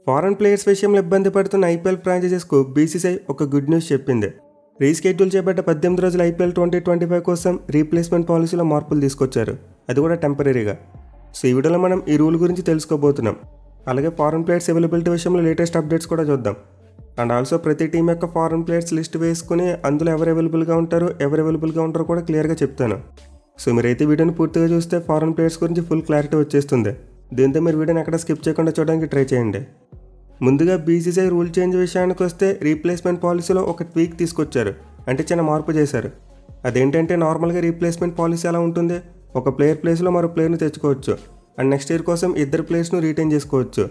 Foreign players విషయంలో ఇబ్బంది పడుతున్న ఐపీఎల్ ఫ్రాంచైజెస్కు బీసీసీఐ ఒక గుడ్ న్యూస్ చెప్పింది. రీస్కెడ్యూల్ చేపట్ట 18 రోజుల ఐపీఎల్ 2025 కోసం రీప్లేస్మెంట్ పాలసీలో మార్పులు తీసుకొచ్చారు, అది కూడా టెంపరీగా. సో ఈ వీడియోలో మనం ఈ రూల్ గురించి తెలుసుకోబోతున్నాం. అలాగే ఫారెన్ ప్లేయర్స్ అవైలబిలిటీ విషయంలో లేటెస్ట్ అప్డేట్స్ కూడా చూద్దాం. అండ్ ఆల్సో ప్రతి టీం యొక్క ఫారెన్ ప్లేయర్స్ లిస్ట్ వేసుకుని అందులో ఎవరు అవైలబుల్గా ఉంటారో కూడా క్లియర్గా చెప్తాను. సో మీరైతే వీడియోని పూర్తిగా చూస్తే ఫారెన్ ప్లేయర్స్ గురించి ఫుల్ క్లారిటీ వచ్చేస్తుంది. దీంతో మీరు వీడియోని ఎక్కడ స్కిప్ చేయకుండా చూడడానికి ట్రై చేయండి. ముందుగా బీసీసీఐ రూల్ చేంజ్ విషయానికి వస్తే రీప్లేస్మెంట్ పాలసీలో ఒక ట్వీక్ తీసుకొచ్చారు, అంటే చిన్న మార్పు చేశారు. అదేంటంటే నార్మల్గా రీప్లేస్మెంట్ పాలసీ ఎలా ఉంటుంది, ఒక ప్లేయర్ ప్లేస్లో మరో ప్లేయర్ని తెచ్చుకోవచ్చు అండ్ నెక్స్ట్ ఇయర్ కోసం ఇద్దరు ప్లేయర్స్ను రీటైన్ చేసుకోవచ్చు.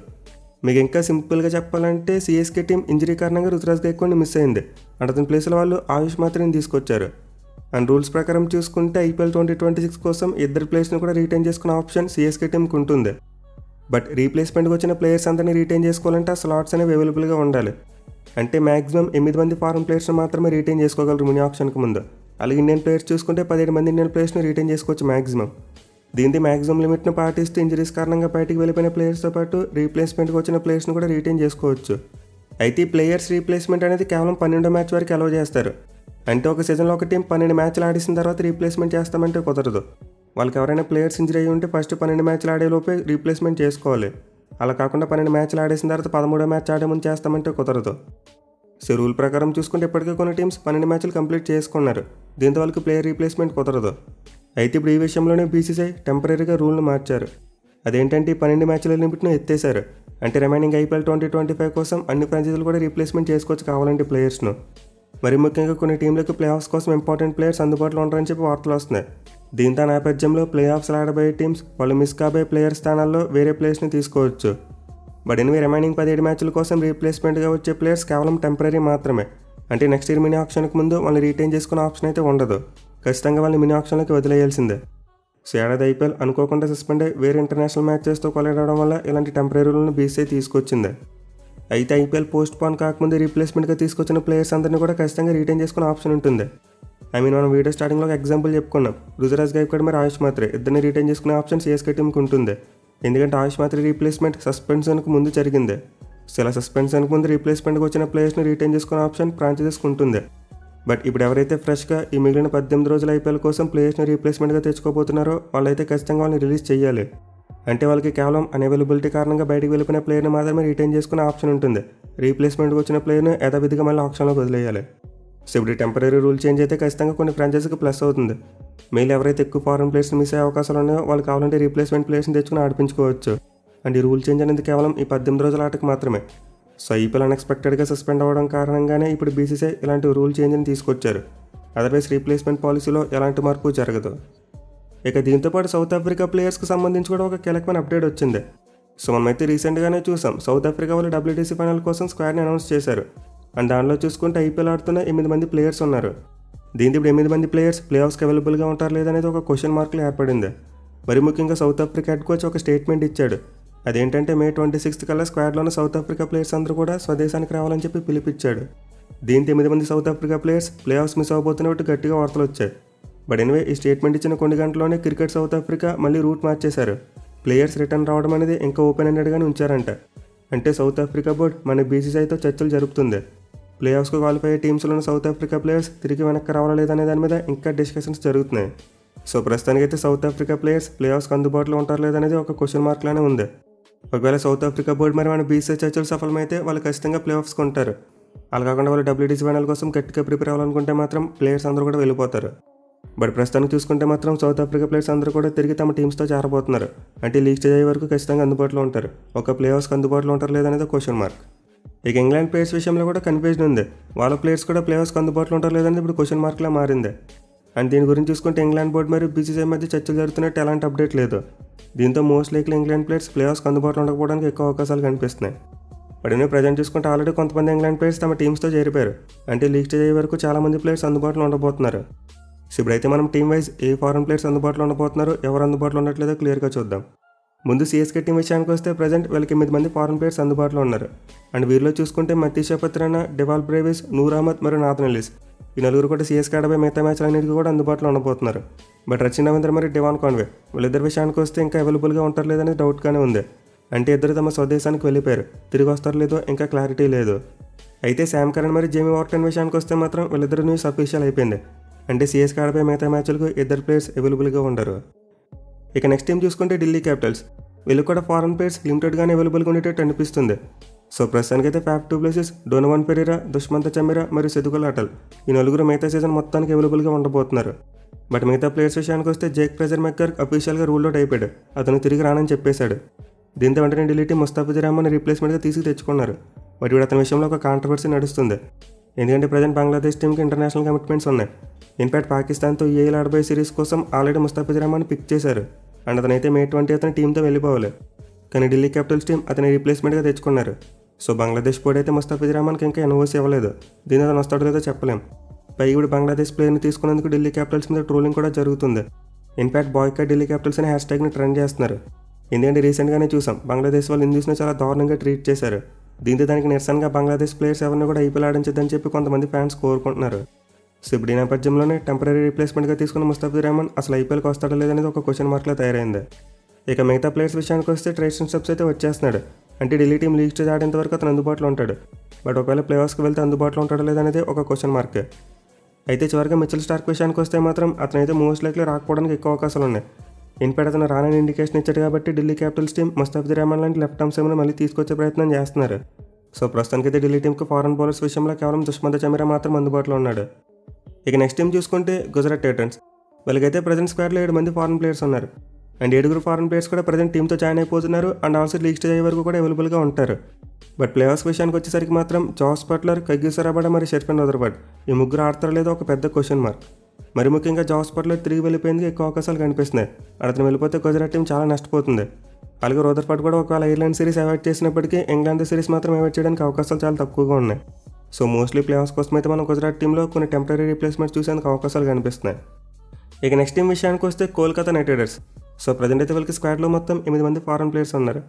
మీకు ఇంకా సింపుల్గా చెప్పాలంటే సిఎస్కే టీం ఇంజరీ కారణంగా రుతురాజ్ గైక్వాడ్ని మిస్ అయింది అండ్ అతని ప్లేస్లో వాళ్ళు ఆయుష్ మాత్రని తీసుకొచ్చారు. అండ్ రూల్స్ ప్రకారం చూసుకుంటే ఐపీఎల్ 2026 కోసం ఇద్దరు ప్లేయర్స్ని కూడా రీటైన్ చేసుకునే ఆప్షన్ సిఎస్కే టీంకి ఉంటుంది. బట్ రీప్లేస్మెంట్కి వచ్చిన ప్లేయర్స్ అందరినీ రీటైన్ చేసుకోవాలంటే ఆ స్లాట్స్ అనేవి అవైలబుల్గా ఉండాలి. అంటే మ్యాక్సిమం 8 మంది ఫారెన్ ప్లేయర్స్ని మాత్రమే రీటైన్ చేసుకోగలరు మినీ ఆప్షన్కి ముందు. అలాగే ఇండియన్ ప్లేయర్స్ చూసుకుంటే 17 మంది ఇండియన్ ప్లేయర్స్ని రీటైన్ చేసుకోవచ్చు మ్యాక్సిమం. దీంతో మ్యాక్సిమం లిమిట్ను పాటిస్తూ ఇంజరీస్ కారణంగా బయటికి వెళ్ళిపోయిన ప్లేయర్స్తో పాటు రీప్లేస్మెంట్కి వచ్చిన ప్లేయర్స్ని కూడా రీటైన్ చేసుకోవచ్చు. అయితే ఈ ప్లేయర్స్ రీప్లేస్మెంట్ అనేది కేవలం 12 మ్యాచ్ వరకు అలౌ చేస్తారు. అంటే ఒక సీజన్లో ఒక టీం 12 మ్యాచ్లు ఆడిసిన తర్వాత రీప్లేస్మెంట్ చేస్తామంటే కుదరదు. వాళ్ళకి ఎవరైనా ప్లేయర్స్ ఇంజరీ అయ్యి ఉంటే ఫస్ట్ 12 మ్యాచ్లు ఆడేలోపే రీప్లేస్మెంట్ చేసుకోవాలి. అలా కాకుండా 12 మ్యాచ్లు ఆడేసిన తర్వాత 13వ మ్యాచ్ ఆడే ముందు చేస్తామంటే కుదరదు. సో రూల్ ప్రకారం చూసుకుంటే ఇప్పటికే కొన్ని టీమ్స్ 12 మ్యాచ్లు కంప్లీట్ చేసుకున్నారు. దీంతో వాళ్ళకి ప్లేయర్ రీప్లేస్మెంట్ కుదరదు. అయితే ఇప్పుడు ఈ విషయంలోనే బీసీసీఐ టెంపరీగా రూల్ను మార్చారు. అదేంటంటే ఈ 12 మ్యాచ్ల లిమిట్ను ఎత్తేశారు. అంటే రిమైనింగ్ ఐపీఎల్ 2025 కోసం అన్ని ఫ్రాంచైజీలు కూడా రీప్లేస్మెంట్ చేసుకోవచ్చు కావాలంటే ప్లేయర్స్ను. మరి ముఖ్యంగా కొన్ని టీంలకు ప్లే ఆఫ్స్ కోసం ఇంపార్టెంట్ ప్లేయర్స్ అందుబాటులో ఉంటారని చెప్పి వార్తలు వస్తున్నాయి. దీంతో నేపథ్యంలో ప్లే ఆఫ్స్లో ఆడబోయే టీమ్స్ వాళ్ళు మిస్ కాబోయే ప్లేయర్ స్థానాల్లో వేరే ప్లేయర్స్ని తీసుకోవచ్చు. బట్ ఎనివే రిమైనింగ్ 17 మ్యాచ్ల కోసం రీప్లేస్మెంట్గా వచ్చే ప్లేయర్స్ కేవలం టెంపరీ మాత్రమే. అంటే నెక్స్ట్ ఇయర్ మినీ ఆప్షన్కి ముందు వాళ్ళు రీటైన్ చేసుకునే ఆప్షన్ అయితే ఉండదు. ఖచ్చితంగా వాళ్ళని మినీ ఆప్షన్లోకి వదిలేయాల్సిందే. సో ఏడాది ఐపీఎల్ అనుకోకుండా సస్పెండ్ అయ్యి వేరే ఇంటర్నేషనల్ మ్యాచెస్తో కొలైడ్ అవడం వల్ల ఇలాంటి టెంపరీ రూల్ను బీసీఐ తీసుకొచ్చింది. అయితే ఐపీఎల్ పోస్ట్ పోన్ కాకముందు రీప్లేస్మెంట్గా తీసుకొచ్చిన ప్లేయర్స్ అందరినీ కూడా ఖచ్చితంగా రీటైన్ చేసుకునే ఆప్షన్ ఉంటుంది. మనం వీడియో స్టార్టింగ్లో ఒక ఎగ్జాంపుల్ చెప్పుకున్నాం. రుతురాజ్ గైక్వాడ్ మరి ఆయుష్ మాత్రే ఇద్దరిని రీటైన్ చేసుకునే ఆప్షన్ సిఎస్కే టీంకి ఉంటుంది. ఎందుకంటే ఆయుష్ మాత్రే రీప్లేస్మెంట్ సస్పెన్షన్కి ముందు జరిగింది. సో ఇలా సస్పెన్షన్కి ముందు రీప్లేస్మెంట్కి వచ్చిన ప్లేయర్స్ని రీటైన్ చేసుకునే ఆప్షన్ ఫ్రాంచైజెస్కి ఉంటుంది. బట్ ఇప్పుడు ఎవరైతే ఫ్రెష్గా ఈ మిగిలిన 18 రోజుల ఐపీఎల్ కోసం ప్లేయర్స్ని రీప్లేస్మెంట్గా తెచ్చుకోబోతున్నారో వాళ్ళైతే ఖచ్చితంగా వాళ్ళని రిలీజ్ చేయాలి. అంటే వాళ్ళకి కేవలం అన్అవైలబిలిటీ కారణంగా బయటకు వెళ్ళిపోయిన ప్లేయర్ని మాత్రమే రీటైన్ చేసుకునే ఆప్షన్ ఉంటుంది. రీప్లేస్మెంట్కి వచ్చిన ప్లేయర్ని యథావిధిగా మళ్ళీ ఆప్షన్లోకి వదిలేయాలి. సో ఇప్పుడు టెంపరీ రూల్ చేంజ్ అయితే ఖచ్చితంగా కొన్ని ఫ్రాంచైజీకి ప్లస్ అవుతుంది. మెయిల్ ఎవరైతే ఎక్కువ ఫారెన్ ప్లేయర్స్ మిస్ అయ్యే అవకాశాలు ఉన్నాయో వాళ్ళు కావాలంటే రీప్లేస్మెంట్ ప్లేయర్స్ని తెచ్చుకుని ఆడిపించుకోవచ్చు. అండ్ ఈ రూల్ చేంజ్ అనేది కేవలం ఈ 18 రోజుల ఆటకు మాత్రమే. సో ఐపీఎల్ అన్ఎక్స్పెక్టెడ్గా సస్పెండ్ అవ్వడం కారణంగానే ఇప్పుడు బీసీసీఐ ఇలాంటి రూల్ చేంజ్ని తీసుకొచ్చారు. అదర్వైజ్ రీప్లేస్మెంట్ పాలసీలో ఎలాంటి మార్పు జరగదు. ఇక దీంతోపాటు సౌత్ ఆఫ్రికా ప్లేయర్స్కి సంబంధించి కూడా ఒక కీలకమైన అప్డేట్ వచ్చింది. సో మనమైతే రీసెంట్గానే చూసాం, సౌత్ ఆఫ్రికా వాళ్ళు డబ్ల్యూటీసీ ఫైనల్ కోసం స్క్వాడ్ని అనౌన్స్ చేశారు. అండ్ దానిలో చూసుకుంటే ఐపీఎల్ ఆడుతున్న 8 మంది ప్లేయర్స్ ఉన్నారు. దీంతో ఇప్పుడు 8 మంది ప్లేయర్స్ ప్లే ఆఫ్స్కి అవైలబుల్గా ఉంటారు లేదనేది ఒక క్వశ్చన్ మార్క్లో ఏర్పడింది. మరి ముఖ్యంగా సౌత్ ఆఫ్రికా హెడ్ కోచ్ ఒక స్టేట్మెంట్ ఇచ్చాడు. అదేంటంటే May 26 కల్లా స్క్వాడ్లోని సౌత్ ఆఫ్రికా ప్లేయర్స్ అందరూ కూడా స్వదేశానికి రావాలని చెప్పి పిలిపించాడు. దీంతో 8 మంది south Africa players playoffs miss అవ్వబోతున్నట్టు గట్టిగా వార్తలు వచ్చాయి. బట్ ఎనివే ఈ స్టేట్మెంట్ ఇచ్చిన కొన్ని గంటల్లోనే క్రికెట్ సౌత్ ఆఫ్రికా మళ్ళీ రూట్ మార్చేశారు. ప్లేయర్స్ రిటర్న్ రావడం అనేది ఇంకా ఓపెన్ ఎండెడ్గానే ఉంచారంట. అంటే సౌత్ ఆఫ్రికా బోర్డ్ మన బీసీసీఐతో చర్చలు జరుపుతుంది. ప్లే ఆఫ్స్కు క్వాలిఫై అయ్యే టీమ్స్లోని సౌత్ ఆఫ్రికా ప్లేయర్స్ తిరిగి వెనక్కి రావాలా లేదనే దాని మీద ఇంకా డిస్కషన్స్ జరుగుతున్నాయి. సో ప్రస్తుతానికైతే సౌత్ ఆఫ్రికా ప్లేయర్స్ ప్లే ఆఫ్స్కి అందుబాటులో ఉంటారు లేదనేది ఒక క్వశ్చన్ మార్క్లానే ఉంది. ఒకవేళ సౌత్ ఆఫ్రికా బోర్డు మరి మన బీసీసీఐ చర్చలు సఫలమైతే వాళ్ళు ఖచ్చితంగా ప్లే ఆఫ్స్కి ఉంటారు. అలా కాకుండా వాళ్ళు డబ్ల్యూటీసీ ఫైనల్ కోసం గట్టిగా ప్రిపేర్ అవ్వాలనుకుంటే మాత్రం ప్లేయర్స్ అందరూ కూడా వెళ్ళిపోతారు. బట్ ప్రస్తుతానికి చూసుకుంటే మాత్రం సౌత్ ఆఫ్రికా ప్లేయర్స్ అందరూ కూడా తిరిగి తమ టీమ్స్తో చేరబోతున్నారు. అంటే లీగ్ స్టేజ్ అయ్యే వరకు ఖచ్చితంగా అందుబాటులో ఉంటారు. ఒక ప్లే ఆఫ్స్కి అందుబాటులో ఉంటారు లేదనేది క్వశ్చన్ మార్క్. ఇక ఇంగ్లాండ్ ప్లేయర్స్ విషయంలో కూడా కన్ఫ్యూజన్ ఉంది. వాళ్ళ ప్లేయర్స్ కూడా ప్లే ఆఫ్స్కి అందుబాటులో ఉంటారు లేదనేది ఇప్పుడు క్వశ్చన్ మార్క్లా మారింది. అండ్ దీని గురించి చూసుకుంటే ఇంగ్లాండ్ బోర్డు మరియు బీసీసీఐ మధ్య చర్చలు జరుగుతున్నట్టు ఎలాంటి అప్డేట్ లేదు. దీంతో మోస్ట్ లైక్లీ ఇంగ్లాండ్ ప్లేయర్స్ ప్లే ఆఫ్స్కి అందుబాటులో ఉండకపోవడానికి ఎక్కువ అవకాశాలు కనిపిస్తున్నాయి. బట్ ప్రజెంట్ చూసుకుంటే ఆల్రెడీ కొంతమంది ఇంగ్లాండ్ ప్లేయర్స్ తమ టీమ్స్తో చేరిపోయారు. అంటే లీగ్ స్టేజ్ అయ్యే వరకు చాలామంది ప్లేయర్స్ అందుబాటులో ఉండబోతున్నారు. సో ఇప్పుడైతే మనం టీమ్ వైజ్ ఏ ఫారెన్ ప్లేయర్స్ అందుబాటులో ఉండబోతున్నారో ఎవరు అందుబాటులో ఉండట్లేదో క్లియర్గా చూద్దాం. ముందు సిఎస్కే టీం విషయానికి వస్తే ప్రజెంట్ వీళ్ళకి 8 మంది ఫారెన్ ప్లేయర్స్ అందుబాటులో ఉన్నారు. అండ్ వీరిలో చూసుకుంటే మతీషా పత్రానా, డెవాల్ బ్రేవిస్, నూర్ అహ్మద్ మరియు నాథన్ ఎల్లిస్ ఈ నలుగురు కూడా సిఎస్కే ఆడబోయే మిగతా మ్యాచ్లన్నిటికీ కూడా అందుబాటులో ఉండబోతున్నారు. బట్ రచిన్ రవీంద్ర మరియు డెవాన్ కాన్వే వీళ్ళిద్దరి విషయానికి వస్తే ఇంకా అవైలబుల్గా ఉంటారు లేదనేది డౌట్గానే ఉంది. అంటే ఇద్దరు తమ స్వదేశానికి వెళ్ళిపోయారు. తిరిగి వస్తారో లేదో ఇంకా క్లారిటీ లేదు. అయితే శామ్ కరణ్ మరి జేమీ వార్టన్ విషయానికి వస్తే మాత్రం వీళ్ళిద్దరు న్యూస్ అఫీషియల్ అయిపోయింది. అంటే సిఎస్కే ఆడపై మిగతా మ్యాచ్లకు ఇద్దరు ప్లేయర్స్ అవైలబుల్గా ఉండరు. ఇక నెక్స్ట్ టీం చూసుకుంటే ఢిల్లీ క్యాపిటల్స్. వీళ్ళు కూడా ఫారెన్ ప్లేయర్స్ లిమిటెడ్గానే అవైలబుల్గా ఉండేటట్టు అనిపిస్తుంది. సో ప్రస్తుతానికైతే Faf two places Donovan Ferreira, Dushmantha Chameera మరియు సెదుగుల్ అటల్ ఈ నలుగురు మిగతా సీజన్ మొత్తానికి అవైలబుల్గా ఉండబోతున్నారు. బట్ మిగతా ప్లేయర్స్ విషయానికి వస్తే జేక్ ఫ్రేజర్ మెక్కర్క్ అఫీషియల్గా రూల్ అవుట్ అయిపోయాడు. అతను తిరిగి రానని చెప్పేశాడు. దీంతో వెంటనే ఢిల్లీ టీం ముస్తాఫిజుర్ రహమాన్ రీప్లేస్మెంట్గా తీసుకు తెచ్చుకున్నారు. బట్ ఇప్పుడు అతని విషయంలో ఒక కాంట్రవర్సీ నడుస్తుంది. ఎందుకంటే ప్రజెంట్ బంగ్లాదేశ్ టీంకి ఇంటర్నేషనల్ కమిట్మెంట్స్ ఉన్నాయి. ఇన్ఫాక్ట్ పాకిస్తాన్తో ఏఏలు ఆడబోయే సిరీస్ కోసం ఆల్రెడీ ముస్తాఫిజుర్ రహమాన్ పిక్ చేశారు. అండ్ అతనైతే May 20 అతని టీంతో వెళ్ళిపోవాలి. కానీ ఢిల్లీ క్యాపిటల్స్ టీం అతని రీప్లేస్మెంట్గా తెచ్చుకున్నారు. సో బంగ్లాదేశ్ పోటీ అయితే ముస్తాఫిజుర్ రహమాన్కి ఇంకా ఎన్ఓసీ ఇవ్వలేదు. దీని అతను వస్తాడో లేదో చెప్పలేం. పైగా ఇప్పుడు బంగ్లాదేశ్ ప్లేయర్ని తీసుకున్నందుకు ఢిల్లీ క్యాపిటల్స్ మీద ట్రోలింగ్ కూడా జరుగుతుంది. ఇన్ఫాక్ట్ బాయ్కాట్ ఢిల్లీ క్యాపిటల్స్ అనే హ్యాష్ట్యాగ్ని ట్రెండ్ చేస్తున్నారు. ఎందుకంటే రీసెంట్గానే చూసాం బంగ్లాదేశ్ వాళ్ళు హిందూస్ని చాలా దారుణంగా ట్రీట్ చేశారు. దీంతో దానికి నిరసనగా బంగ్లాదేశ్ ప్లేయర్స్ ఎవరిని కూడా ఐపీఎల్ ఆడించద్దని చెప్పి కొంతమంది ఫ్యాన్స్ కోరుకుంటున్నారు. సో ఇప్పుడు ఈ నేపథ్యంలోనే టెంపరీ రీప్లేస్మెంట్గా తీసుకున్న ముస్తాఫిజుర్ రహమాన్ అసలు ఐపీఎల్కి వస్తాడో లేదనేది ఒక క్వశ్చన్ మార్క్లో తయారైంది. ఇక మిగతా ప్లేయర్స్ విషయానికి వస్తే ట్రైస్టన్ స్టెప్స్ అయితే వచ్చేస్తున్నాడు. అంటే ఢిల్లీ టీం లీగ్ స్టేజ్ ఆడేంత వరకు అతను అందుబాటులో ఉంటాడు. బట్ ఒకవేళ ప్లేఆఫ్స్కి వెళ్తే అందుబాటులో ఉంటాడో లేదనేది ఒక క్వశ్చన్ మార్క్. అయితే చివరిగా మిచెల్ స్టార్క్ విషయానికి వస్తే మాత్రం అతనైతే మోస్ట్ లైక్లీ రాకపోవడానికి ఎక్కువ అవకాశాలు ఉన్నాయి. ఇన్ఫాక్ట్ అతను రానని ఇండికేషన్ ఇచ్చాడు కాబట్టి ఢిల్లీ క్యాపిటల్స్ టీం ముస్తాఫిజుర్ రహమాన్ లాంటి లెఫ్ట్ ఆర్మ్ సెమ్ని మళ్ళీ తీసుకొచ్చే ప్రయత్నం చేస్తున్నారు. సో ప్రస్తుతానికైతే ఢిల్లీ టీంకి ఫారెన్ బౌలర్స్ విషయంలో కేవలం దుష్మంత చమీరా మాత్రం అందుబాటులో ఉన్నాడు. ఇక నెక్స్ట్ టీం చూసుకుంటే గుజరాత్ టైటన్స్. వీళ్ళకైతే ప్రజెంట్ స్క్వాడ్లో 7 మంది ఫారెన్ ప్లేయర్స్ ఉన్నారు. అండ్ 7 ఫారెన్ ప్లేయర్స్ కూడా ప్రజెంట్ టీంతో జాయిన్ అయిపోతున్నారు. అండ్ ఆల్సో లీగ్ స్టేజ్ అయ్యే వరకు కూడా అవైలబుల్గా ఉంటారు. బట్ ప్లేఆఫ్స్ విషయానికి వచ్చేసరికి మాత్రం జాస్ బట్లర్, కగిసో రబాడా మరియు షర్ఫన్ రదర్ఫర్డ్ ఈ ముగ్గురు ఆడతారో లేదో ఒక పెద్ద క్వశ్చన్ మార్క్. మరి ముఖ్యంగా జాస్ బట్లర్ తిరిగి వెళ్ళిపోయేందుకు ఎక్కువ అవకాశాలు కనిపిస్తున్నాయి. అతను వెళ్ళిపోతే గుజరాత్ టీం చాలా నష్టపోతుంది. అలాగే రదర్ఫర్డ్ కూడా ఒకవేళ ఐర్లాండ్ సిరీస్ అవాయిడ్ చేసినప్పటికీ ఇంగ్లాండ్ సిరీస్ మాత్రం అవాయిడ్ చేయడానికి అవకాశాలు చాలా తక్కువగా ఉన్నాయి. సో మోస్ట్లీ ప్లేఆఫ్స్ కోసం అయితే మనం గుజరాత్ టీంలో కొన్ని టెంపరీ రీప్లేస్మెంట్స్ చూసేందుకు అవకాశాలు కనిపిస్తున్నాయి. ఇక నెక్స్ట్ టీం విషయానికి వస్తే Kolkata night riders. So present అయితే వీళ్ళకి స్క్వాడ్లో మొత్తం 8 మంది ఫారెన్ ప్లేయర్స్ ఉన్నారు.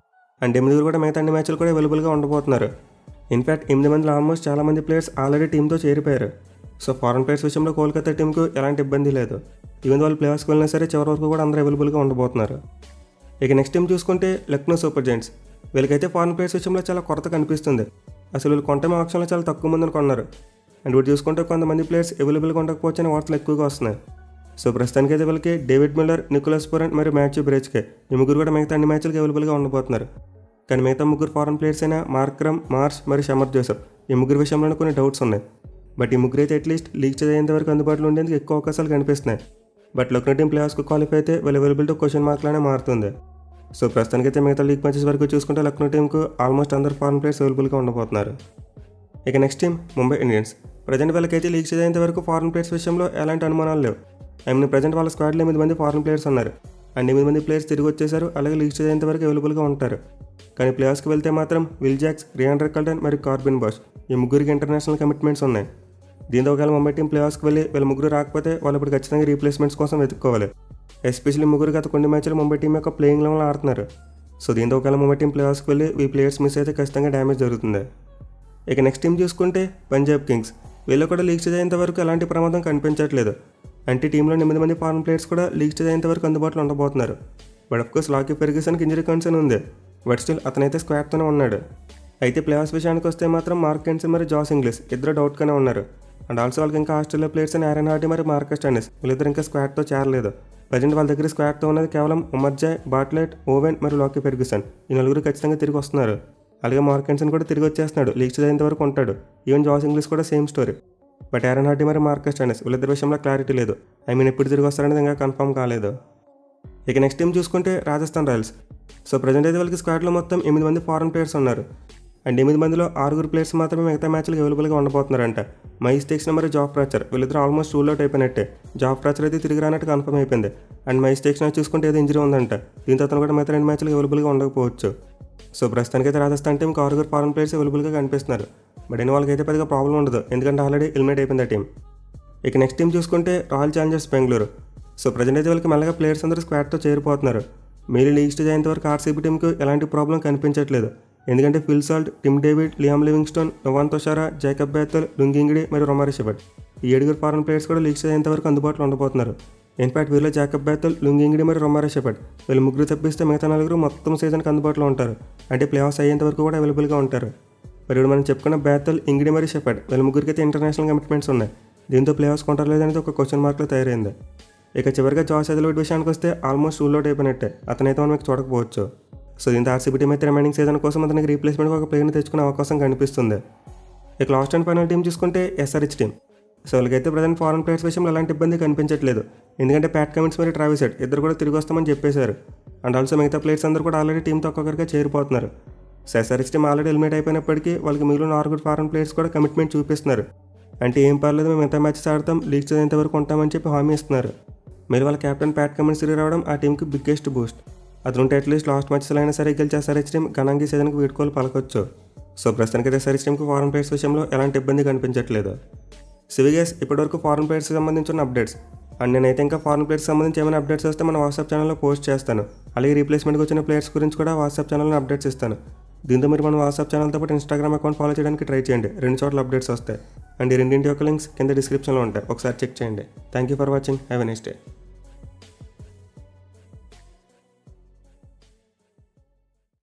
అండ్ 8 కూడా మిగతా అన్ని మ్యాచ్లు కూడా అవైలబుల్గా ఉండబోతున్నారు. ఇన్ఫాక్ట్ 8 మందిలో ఆల్మోస్ట్ చాలా మంది ప్లేయర్స్ ఆల్రెడీ టీంతో చేరిపోయారు. సో ఫారెన్ ప్లేయర్స్ విషయంలో కోల్కతా టీంకు ఎలాంటి ఇబ్బంది లేదు. ఈవెన్ వాళ్ళు ప్లేఆఫ్స్కి వెళ్ళినా సరే చివరి వరకు కూడా అందరూ అవైలబుల్గా ఉండబోతున్నారు. ఇక నెక్స్ట్ టీం చూసుకుంటే లక్నో సూపర్ జైంట్స్. వీళ్ళకైతే ఫారెన్ ప్లేయర్స్ విషయంలో చాలా కొరత కనిపిస్తుంది. అసలు వీళ్ళు కొంటమే ఆప్షన్లో చాలా తక్కువ మందిని కొన్నారు. అండ్ వీటి చూసుకుంటే కొంతమంది ప్లేయర్స్ అవైలబుల్గా ఉండకపోవచ్చు అనే వార్తలు ఎక్కువగా వస్తున్నాయి. సో ప్రస్తుతానికైతే వీళ్ళకి డేవిడ్ మిల్లర్, నికోలస్ పూరన్ మరియు మాథ్యూ బ్రేచ్కే ఈ ముగ్గురు కూడా మిగతా అన్ని మ్యాచ్లకు అవైలబుల్గా ఉండబోతున్నారు. కానీ మిగతా ముగ్గురు ఫారెన్ ప్లేయర్స్ అయినా మార్క్రమ్, మార్ష్ మరియు షమర్ జోసెఫ్ ఈ ముగ్గురు విషయంలోనే కొన్ని డౌట్స్ ఉన్నాయి. బట్ ఈ ముగ్గురు అయితే అట్లీస్ట్ లీగ్ స్టేజ్ అయ్యేంత వరకు అందుబాటులో ఉండేందుకు ఎక్కువ అవకాశాలు కనిపిస్తున్నాయి. బట్ లక్నో టీం ప్లేఆఫ్స్కి క్వాలిఫై అయితే వీళ్ళ అవైలబిలిటీ క్వశ్చన్ మార్క్లానే మారుతుంది. సో ప్రస్తుతానికైతే మిగతా లీగ్ మ్యాచెస్ వరకు చూసుకుంటే లక్నో టీంకు ఆల్మోస్ట్ అందరు ఫారెన్ ప్లేయర్స్ అవైలబుల్గా ఉండబోతున్నారు. ఇక next team Mumbai Indians. Present వాళ్ళకైతే లీగ్ స్టేజ్ అయ్యేంత వరకు ఫారెన్ ప్లేయర్స్ విషయంలో ఎలాంటి అనుమానాలు లేవు. ప్రజెంట్ వాళ్ళ స్క్వాడ్లో 8 మంది ఫారెన్ ప్లేయర్స్ ఉన్నారు. అండ్ 8 మంది ప్లేయర్స్ తిరిగి వచ్చేసారు. అలాగే లీగ్ స్టేజ్ అయ్యేంత వరకు అవైలబుల్గా ఉంటారు. కానీ ప్లేఆఫ్స్కి వెళ్తే మాత్రం విల్ జాక్స్, రియాండర్ కల్టన్ మరియు కార్బిన్ బాష్ ఈ ముగ్గురికి ఇంటర్నేషనల్ కమిట్మెంట్స్ ఉన్నాయి. దీంతో ఒకవేళ ముంబై టీం ప్లేఆఫ్స్కి వెళ్ళి వీళ్ళ ముగ్గురు రాకపోతే వాళ్ళు ఇప్పుడు ఖచ్చితంగా రీప్లేస్మెంట్స్ కోసం వెతుక్కోవాలి. ఎస్పెషల్లీ ముగ్గురు గత కొన్ని మ్యాచ్లు ముంబై టీం యొక్క ప్లేయింగ్ లెవెల్లో ఆడుతున్నారు. సో దీంతో ఒకవేళ ముంబై టీం ప్లేఆఫ్స్కి వెళ్ళి ఈ ప్లేయర్స్ మిస్ అయితే ఖచ్చితంగా డ్యామేజ్ జరుగుతుంది. ఇక నెక్స్ట్ టీం చూసుకుంటే పంజాబ్ కింగ్స్. వీళ్ళు కూడా లీగ్ స్టేజ్ అయ్యేంత వరకు ఎలాంటి ప్రమాదం కనిపించట్లేదు. అంటే టీంలో 8 మంది ఫారెన్ ప్లేయర్స్ కూడా లీగ్ స్టేజ్ అయ్యేంత వరకు అందుబాటులో ఉండబోతున్నారు. బట్ అఫ్కోర్స్ లాకీ ఫెర్గ్యూసన్కి ఇంజరీ కన్సర్న్ ఉంది. బట్ స్టిల్ అతనైతే స్క్వాడ్తోనే ఉన్నాడు. అయితే ప్లేఆఫ్స్ విషయానికి వస్తే మాత్రం మార్క్ హెన్సన్ మరియు జాస్ ఇంగ్లీష్ ఇద్దరు డౌట్గానే ఉన్నారు. అండ్ ఆల్సో వాళ్ళకి ఇంకా ఆస్ట్రేలియా ప్లేయర్స్ అని ఆరెన్ హార్డీ మరియు మార్కస్ స్టాండిస్ వీళ్ళిద్దరు ఇంకా స్క్వాడ్తో చేరలేదు. ప్రజెంట్ వాళ్ళ దగ్గర స్క్వాడ్తో ఉన్నది కేవలం ఉమర్జాయ్, బాట్లెట్, ఓవెన్ మరియు లాకీ ఫెర్గ్యూసన్ ఈ నలుగురు ఖచ్చితంగా తిరిగి వస్తున్నారు. అలాగే మార్క్ హెన్సన్ కూడా తిరిగి వచ్చేస్తున్నాడు. లీగ్ స్టేజ్ అయ్యేంత వరకు ఉంటాడు. ఈవెన్ జాస్ ఇంగ్లీష్ కూడా same story. But Aaron Hardie మరియు మార్కస్ స్టాండిస్ వీళ్ళిద్దరి విషయంలో క్లారిటీ లేదు. ఎప్పుడు తిరిగి వస్తారనేది ఇంకా కన్ఫర్మ్ కాలేదు. ఇక నెక్స్ట్ టీం చూసుకుంటే రాజస్థాన్ రాయల్స్. సో ప్రజెంట్ అయితే వాళ్ళకి స్క్వాడ్లో మొత్తం 8 మంది ఫారెన్ ప్లేయర్స్ ఉన్నారు. అండ్ 8 మందిలో 6 ప్లేయర్స్ మాత్రమే మిగతా మ్యాచ్లకు అవైలబుల్గా ఉండబోతున్నారంట. మహేష్ తీక్షణ మరియు జాఫ్ ఫ్రాచర్ వీళ్ళిద్దరు ఆల్మోస్ట్ రూల్ అవుట్ అయిపోయినట్టే. జాఫ్ ఫ్రాచర్ అయితే తిరిగి రానట్టు కన్ఫర్మ్ అయిపోయింది. అండ్ మహేష్ తీక్షణ చూసుకుంటే ఏదో ఇంజరీ ఉందంట. దీంతో అతను కూడా మిగతా 2 మ్యాచ్లకు అవైలబుల్గా ఉండకపోవచ్చు. సో ప్రస్తుతానికైతే రాజస్థాన్ టీంకి 6 ఫారెన్ ప్లేయర్స్ అవైలబుల్గా కనిపిస్తున్నారు. బట్ వాళ్ళకైతే పెద్దగా ప్రాబ్లం ఉండదు, ఎందుకంటే ఆల్రెడీ ఎలిమినేట్ అయిపోయింది ఆ టీం. ఇక నెక్స్ట్ టీం చూసుకుంటే royal Challengers Bengaluru. So present అయితే వాళ్ళకి మెల్లగా ప్లేయర్స్ అందరూ స్క్వాడ్తో చేరిపోతున్నారు. మీరు లీగ్ స్టేజ్ అయ్యేంత వరకు ఆర్సీబీ టీంకు ఎలాంటి ప్రాబ్లం కనిపించట్లేదు. ఎందుకంటే Phil Salt, Tim David, Liam Livingstone, Nuwan Thushara, Jacob Bethell, Lungi Ngidi మరియు రొమారీ షెఫర్డ్ ఈ 7 ఫారెన్ ప్లేయర్స్ కూడా లీగ్ స్టేజ్ అయ్యేంత వరకు అందుబాటులో ఉండబోతున్నారు. ఇన్ఫాక్ట్ వీరిలో జాకబ్ బేతల్, లుంగి ఇంగిడి మరియు రొమారో షెపర్డ్ వీళ్ళు ముగ్గురు తప్పిస్తే మిగతా నలుగురు మొత్తం సీజన్కి అందుబాటులో ఉంటారు. అంటే ప్లే ఆఫ్స్ అయ్యేంత వరకు కూడా అవైలబుల్గా ఉంటారు. మరి ఇప్పుడు మనం చెప్పుకున్న బేతల్, ఇంగిడి మరియు షెపర్డ్ వీళ్ళ ముగ్గురికి అయితే ఇంటర్నేషనల్ కమిట్మెంట్స్ ఉన్నాయి. దీంతో ప్లే ఆఫ్స్ కొంటారు లేదనేది ఒక క్వశ్చన్ మార్క్లో తయారైంది. ఇక చివరిగా జాష్ హేజల్వుడ్ విషయానికి వస్తే ఆల్మోస్ట్ రూల్ అవుట్ అయిపోయినట్టే. అతనైతే మనం మీకు చూడకపోవచ్చు. సో దీంతో ఆర్సీబీ టీం అయితే రిమైనింగ్ సీజన్ కోసం అతనికి రీప్లేస్మెంట్గా ఒక ప్లేయర్ని తెచ్చుకునే అవకాశం కనిపిస్తుంది. ఇక లాస్ట్ అండ్ ఫైనల్ టీం చూసుకుంటే ఎస్ఆర్హెచ్ టీం. సో వాళ్ళకైతే ప్రజెంట్ ఫారెన్ ప్లేయర్స్ విషయంలో ఎలాంటి ఇబ్బంది కనిపించట్లేదు. ఎందుకంటే ప్యాట్ కమిన్స్ మరియు ట్రావిస్ హెడ్ ఇద్దరు కూడా తిరిగి వస్తామని చెప్పేశారు. అండ్ ఆల్సో మిగతా ప్లేయర్స్ అందరూ కూడా ఆల్రెడీ టీంతో ఒక్కొక్కరిగా చేరిపోతున్నారు. So SRH team already eliminate అయిపోయినప్పటికీ వాళ్ళకి మిగిలిన 6 ఫారెన్ ప్లేయర్స్ కూడా కమిట్మెంట్ చూపిస్తున్నారు. అంటే ఏం పర్లేదు, మేము ఎంత మ్యాచెస్ ఆడతాం, లీగ్ చదివేంత వరకు ఉంటామని చెప్పి హామీ ఇస్తున్నారు. మీరు వాళ్ళ కెప్టెన్ ప్యాట్ కమిన్స్ తిరిగి రావడం ఆ టీంకి బిగ్గెస్ట్ బూస్ట్. అతనుంటే అట్లీస్ట్ లాస్ట్ మ్యాచెస్లో అయినా సరే గెలిచి ఎస్ఆర్హెచ్ టీం ఘనంగా సీజన్కి వీడ్కోలు పలకొచ్చు. సో ప్రస్తుతానికి ఎస్ఆర్హెచ్ టీంకి ఫారెన్ ప్లేయర్స్ విషయంలో ఎలాంటి ఇబ్బంది కనిపించట్లేదు. సివిగేస్ ఇప్పటివరకు ఫారెన్ ప్లేయర్స్కి సంబంధించిన అప్డేట్స్. అండ్ నేనైతే ఇంకా ఫారెన్ ప్లేయర్స్కి సంబంధించి ఏమైనా అప్డేట్స్ వస్తే మన వాట్సాప్ ఛానల్లో పోస్ట్ చేస్తాను. అలాగే రీప్లేస్మెంట్కి వచ్చిన ప్లేయర్స్ గురించి కూడా వాట్సాప్ ఛానల్లో అప్డేట్స్ ఇస్తాను. దీంతో మీరు మన వాట్సాప్ ఛానల్తో పాటు ఇన్స్టాగ్రామ్ అకౌంట్ ఫాలో చేయడానికి ట్రై చేయండి. 2 చోట్ల అప్డేట్స్ వస్తాయి. అండ్ ఈ రెండింటి యొక్క లింక్స్ కింద డిస్క్రిప్షన్లో ఉంటాయి. ఒకసారి చెక్ చేయండి. Thank you for watching. Have a nice day.